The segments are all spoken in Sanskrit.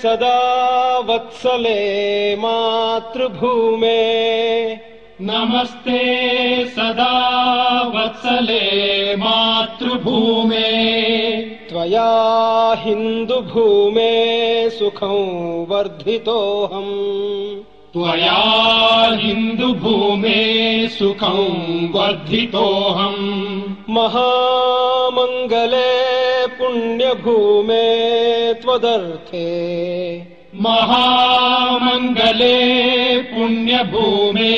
सदा वत्सले मातृभूमे नमस्ते सदा वत्सले मातृभूमे त्वया हिन्दुभूमे सुखं वर्धितोऽहम् त्वया हिन्दुभूमे सुखं वर्धितोऽहम् महामङ्गले पुण्यभूमे त्वदर्थे महामङ्गले पुण्यभूमे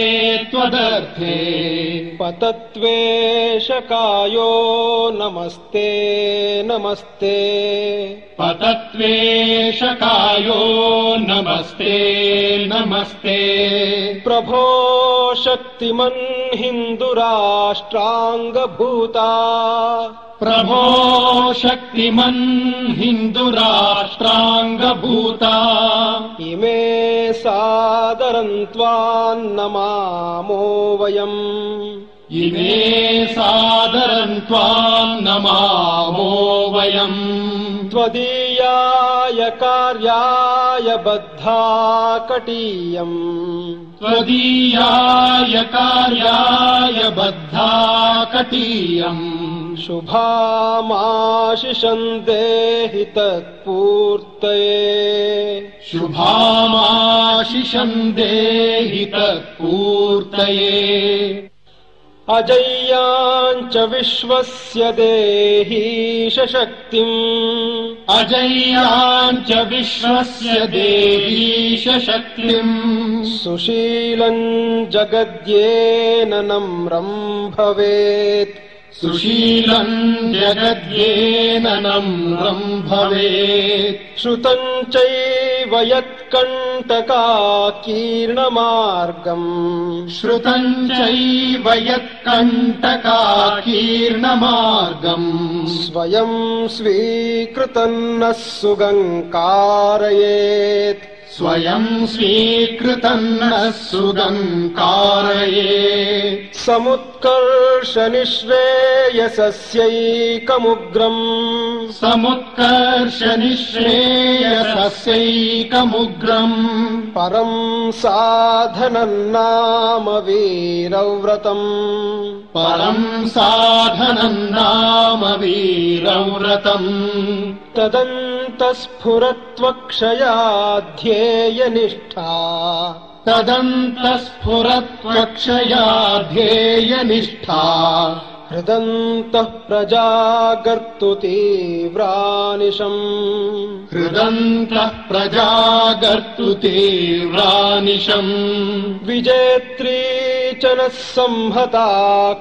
त्वदर्थे पतत्वेशकायो नमस्ते नमस्ते पतत्वेशकायो नमस्ते नमस्ते प्रभो शक्तिमन् हिन्दुराष्ट्राङ्गभूता प्रभो शक्तिमन् हिन्दुराष्ट्राङ्गभूता इमे सादरं त्वां नमामो वयम् इमे सादरं त्वां नमामो वयम् त्वदीयाय कार्याय बद्धा कटीयम् त्वदीयाय कार्याय बद्धा कटीयम् शुभामाशिषं देहि तत्पूर्तये शुभामाशिषं देहि तत्पूर्तये अजय्याञ्च विश्वस्य देहीश शक्तिम् अजय्याञ्च विश्वस्य देहीश शक्तिम् सुशीलम् जगद्येन नम्रम् भवेत् सुशीलम् जगद्येन नम्रम् भवेत् श्रुतम् चैव यत्कण्टकाकीर्णमार्गम् श्रुतम् चैव यत्कण्टकाकीर्णमार्गम् स्वयं स्वीकृतं नः सुगङ्कारयेत् स्वयं स्वीकृतं नः सुगङ्कारयेत् समुत्कर्ष निःश्रेयसस्यैकमुग्रम् समुत्कर्ष निःश्रेयसस्यैकमुग्रम् परं साधनं नाम वीरव्रतम् परं साधनं नाम वीरव्रतम् तदन्तस्फुरत्वक्षयाध्येयनिष्ठा तदन्तस्फुरत्वक्षया ध्येयनिष्ठा हृदन्तः प्रजागर्तु तीव्रानिशम् हृदन्तः प्रजागर्तु तीव्रानिशम् विजेत्री च नः संहता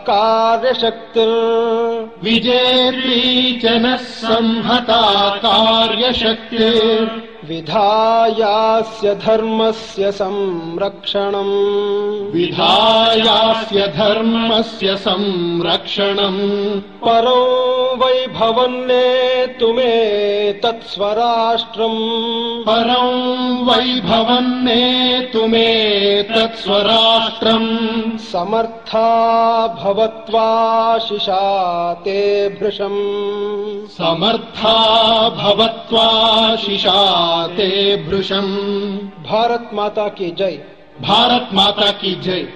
कार्यशक्तिर् विजेत्री च नः संहता कार्यशक्तिर् विधायास्य धर्मस्य संरक्षणम् विधायास्य धर्मस्य संरक्षणम् परो वैभवन्नेतुमे तत्स्वराष्ट्रम् परं वैभवन्नेतुमे तत्स्वराष्ट्रम् समर्था भवत्वाशिषा ते भृशम् समर्था भवत्वाशिषा ते भृशम् भारत माता की जय। भारत माता की जय।